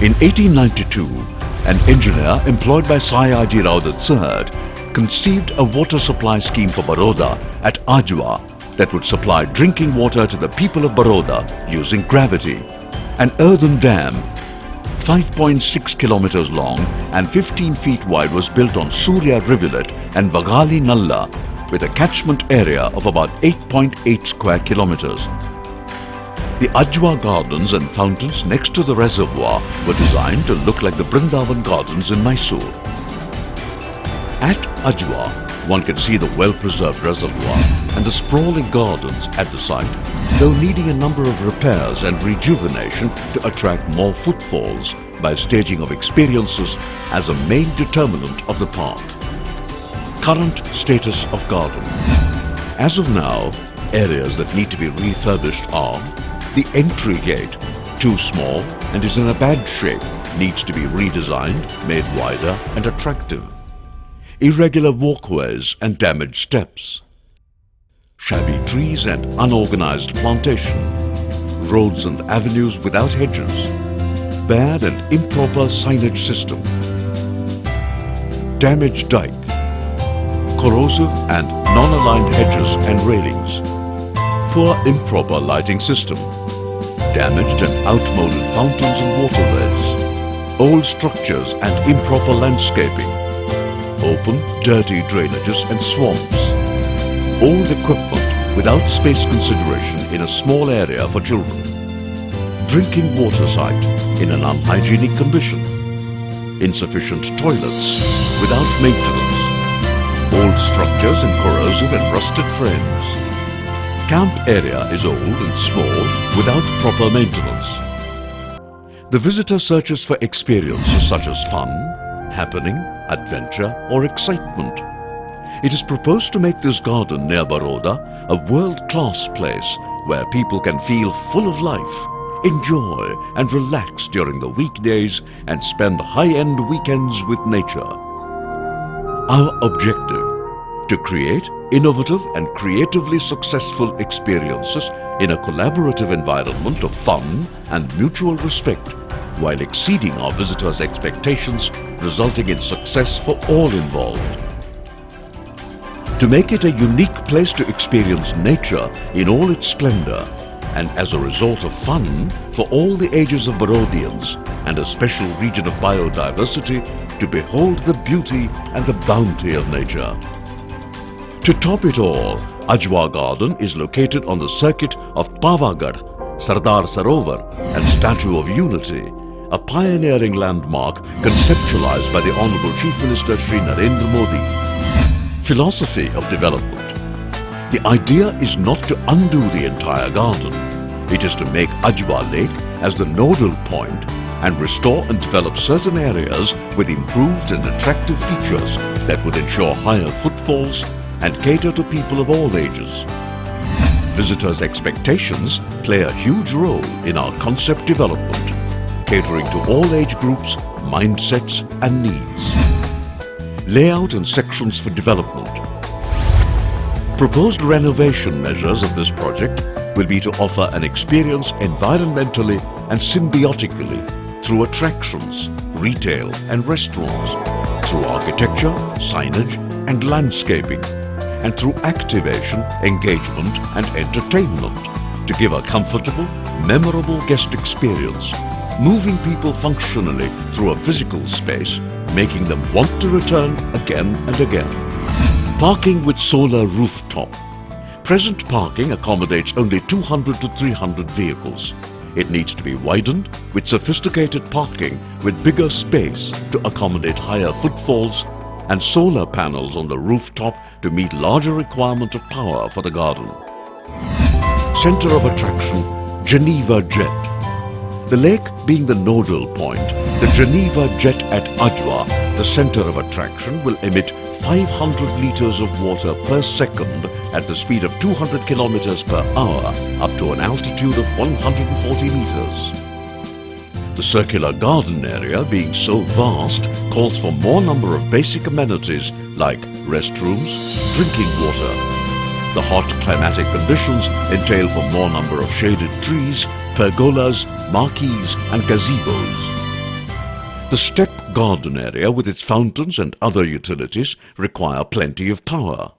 In 1892, an engineer employed by Sayaji Rao III conceived a water supply scheme for Baroda at Ajwa that would supply drinking water to the people of Baroda using gravity. An earthen dam, 5.6 kilometers long and 15 feet wide, was built on Surya Rivulet and Vagali Nalla with a catchment area of about 8.8 square kilometers. The Ajwa gardens and fountains next to the reservoir were designed to look like the Brindavan gardens in Mysore. At Ajwa, one can see the well-preserved reservoir and the sprawling gardens at the site, though needing a number of repairs and rejuvenation to attract more footfalls by staging of experiences as a main determinant of the park. Current status of garden. As of now, areas that need to be refurbished are the entry gate, too small and is in a bad shape, needs to be redesigned, made wider and attractive. Irregular walkways and damaged steps. Shabby trees and unorganized plantation. Roads and avenues without hedges. Bad and improper signage system. Damaged dike. Corrosive and non-aligned hedges and railings. Poor improper lighting system. Damaged and outmoded fountains and waterways. Old structures and improper landscaping. Open, dirty drainages and swamps. Old equipment without space consideration in a small area for children. Drinking water site in an unhygienic condition. Insufficient toilets without maintenance. Old structures in corrosive and rusted frames. Camp area is old and small without proper maintenance. The visitor searches for experiences such as fun, happening, adventure or excitement. It is proposed to make this garden near Baroda a world-class place where people can feel full of life, enjoy and relax during the weekdays and spend high-end weekends with nature. Our objective: to create innovative and creatively successful experiences in a collaborative environment of fun and mutual respect, while exceeding our visitors' expectations, resulting in success for all involved. To make it a unique place to experience nature in all its splendor, and as a result of fun for all the ages of Barodians, and a special region of biodiversity to behold the beauty and the bounty of nature. To top it all, Ajwa Garden is located on the circuit of Pavagadh, Sardar Sarovar and Statue of Unity, a pioneering landmark conceptualized by the Honorable Chief Minister Shri Narendra Modi. Philosophy of development. The idea is not to undo the entire garden. It is to make Ajwa Lake as the nodal point and restore and develop certain areas with improved and attractive features that would ensure higher footfalls and cater to people of all ages. Visitors' expectations play a huge role in our concept development, catering to all age groups, mindsets and needs. Layout and sections for development. Proposed renovation measures of this project will be to offer an experience environmentally and symbiotically through attractions, retail and restaurants, through architecture, signage and landscaping, and through activation, engagement and entertainment to give a comfortable, memorable guest experience, moving people functionally through a physical space, making them want to return again and again. Parking with solar rooftop. Present parking accommodates only 200 to 300 vehicles. It needs to be widened with sophisticated parking with bigger space to accommodate higher footfalls and solar panels on the rooftop to meet larger requirement of power for the garden. Center of attraction, Geneva Jet. The lake being the nodal point, the Geneva Jet at Ajwa, the center of attraction, will emit 500 liters of water per second at the speed of 200 kilometers per hour up to an altitude of 140 meters. The circular garden area, being so vast, calls for more number of basic amenities like restrooms, drinking water. The hot climatic conditions entail for more number of shaded trees, pergolas, marquees and gazebos. The step garden area with its fountains and other utilities require plenty of power.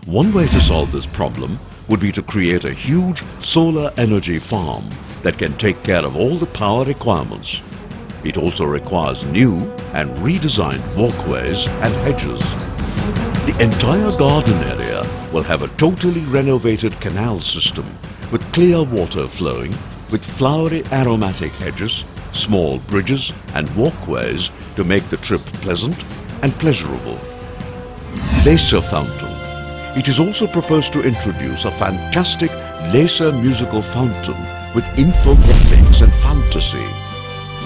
One way to solve this problem would be to create a huge solar energy farm that can take care of all the power requirements. It also requires new and redesigned walkways and hedges. The entire garden area will have a totally renovated canal system with clear water flowing, with flowery aromatic hedges, small bridges and walkways to make the trip pleasant and pleasurable. Laser fountain. It is also proposed to introduce a fantastic laser musical fountain with infographics and fantasy.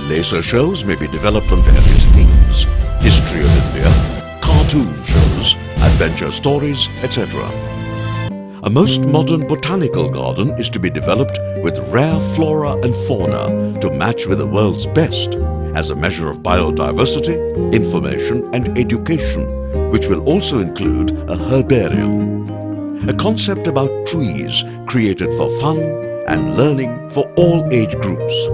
Laser shows may be developed on various themes: history of India, cartoon shows, adventure stories, etc. A most modern botanical garden is to be developed with rare flora and fauna to match with the world's best as a measure of biodiversity, information and education, which will also include a herbarium. A concept about trees created for fun and learning for all age groups.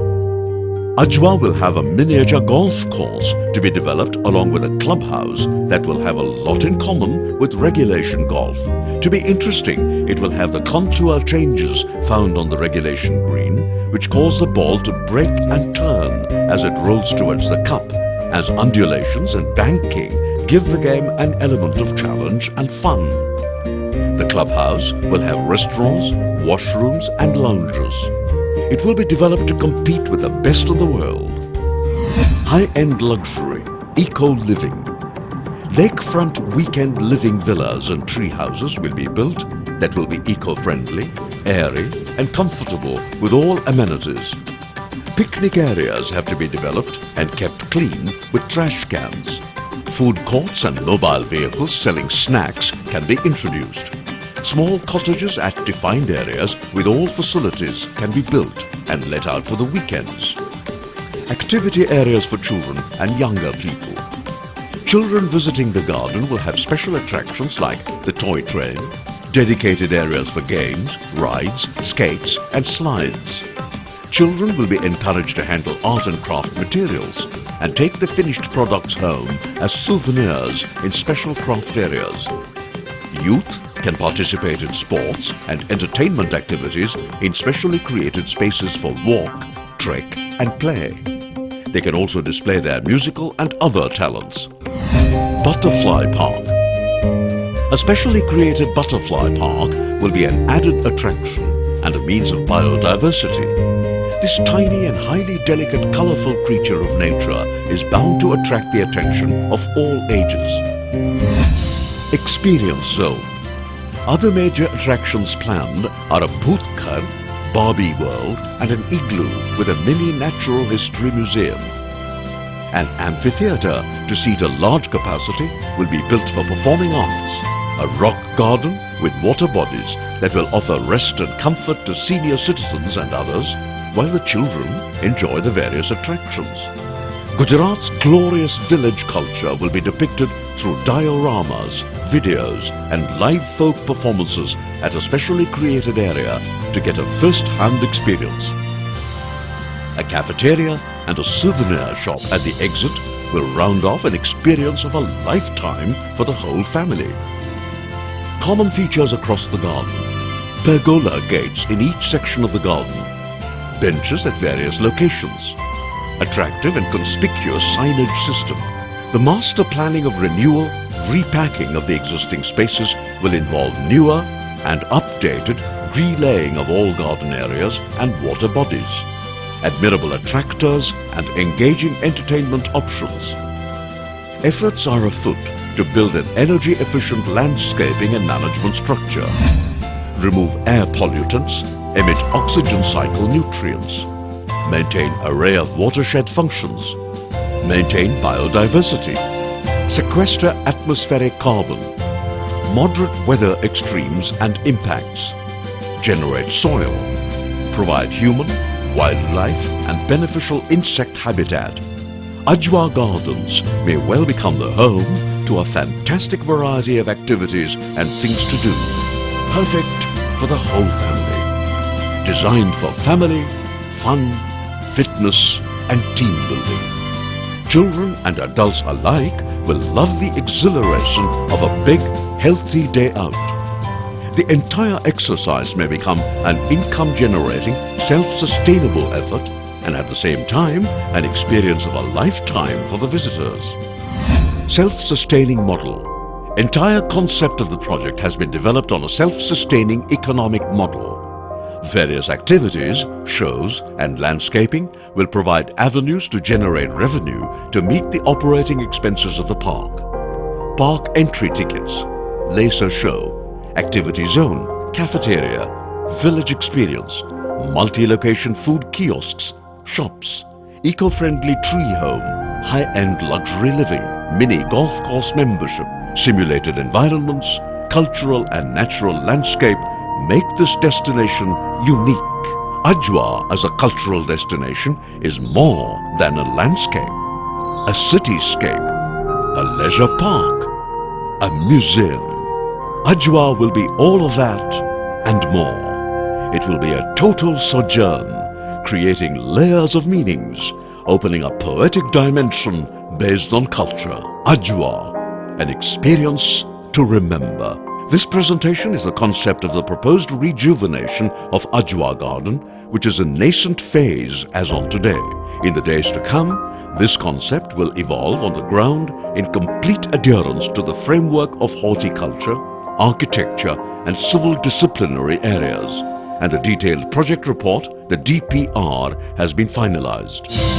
Ajwa will have a miniature golf course to be developed along with a clubhouse that will have a lot in common with regulation golf. To be interesting, it will have the contour changes found on the regulation green, which cause the ball to break and turn as it rolls towards the cup, as undulations and banking give the game an element of challenge and fun. The clubhouse will have restaurants, washrooms and lounges. It will be developed to compete with the best of the world. High-end luxury, eco-living. Lakefront weekend living villas and tree houses will be built that will be eco-friendly, airy and comfortable with all amenities. Picnic areas have to be developed and kept clean with trash cans. Food courts and mobile vehicles selling snacks can be introduced. Small cottages at defined areas with all facilities can be built and let out for the weekends. Activity areas for children and younger people. Children visiting the garden will have special attractions like the toy train, dedicated areas for games, rides, skates and slides. Children will be encouraged to handle art and craft materials and take the finished products home as souvenirs in special craft areas. Youth can participate in sports and entertainment activities in specially created spaces for walk, trek and play. They can also display their musical and other talents. Butterfly Park. A specially created butterfly park will be an added attraction and a means of biodiversity. This tiny and highly delicate, colorful creature of nature is bound to attract the attention of all ages. Experience Zone. Other major attractions planned are a Bhootkar, Barbie World and an igloo with a mini natural history museum. An amphitheatre to seat a large capacity will be built for performing arts. A rock garden with water bodies that will offer rest and comfort to senior citizens and others, while the children enjoy the various attractions. Gujarat's glorious village culture will be depicted through dioramas, videos and live folk performances at a specially created area to get a first-hand experience. A cafeteria and a souvenir shop at the exit will round off an experience of a lifetime for the whole family. Common features across the garden. Pergola gates in each section of the garden. Benches at various locations. Attractive and conspicuous signage system. The master planning of renewal, repacking of the existing spaces will involve newer and updated relaying of all garden areas and water bodies, admirable attractors and engaging entertainment options. Efforts are afoot to build an energy-efficient landscaping and management structure. Remove air pollutants, emit oxygen cycle nutrients. Maintain array of watershed functions. Maintain biodiversity. Sequester atmospheric carbon. Moderate weather extremes and impacts. Generate soil. Provide human, wildlife and beneficial insect habitat. Ajwa Gardens may well become the home to a fantastic variety of activities and things to do. Perfect for the whole family. Designed for family, fun, fitness and team building. Children and adults alike will love the exhilaration of a big, healthy day out. The entire exercise may become an income-generating, self-sustainable effort and at the same time an experience of a lifetime for the visitors. Self-sustaining model. Entire concept of the project has been developed on a self-sustaining economic model. Various activities, shows and landscaping will provide avenues to generate revenue to meet the operating expenses of the park. Park entry tickets, laser show, activity zone, cafeteria, village experience, multi-location food kiosks, shops, eco-friendly tree home, high-end luxury living, mini golf course membership, simulated environments, cultural and natural landscape make this destination unique. Ajwa as a cultural destination is more than a landscape, a cityscape, a leisure park, a museum. Ajwa will be all of that and more. It will be a total sojourn, creating layers of meanings, opening a poetic dimension based on culture. Ajwa, an experience to remember. This presentation is the concept of the proposed rejuvenation of Ajwa Garden, which is in nascent phase as on today. In the days to come, this concept will evolve on the ground in complete adherence to the framework of horticulture, architecture and civil disciplinary areas. And the detailed project report, the DPR, has been finalized.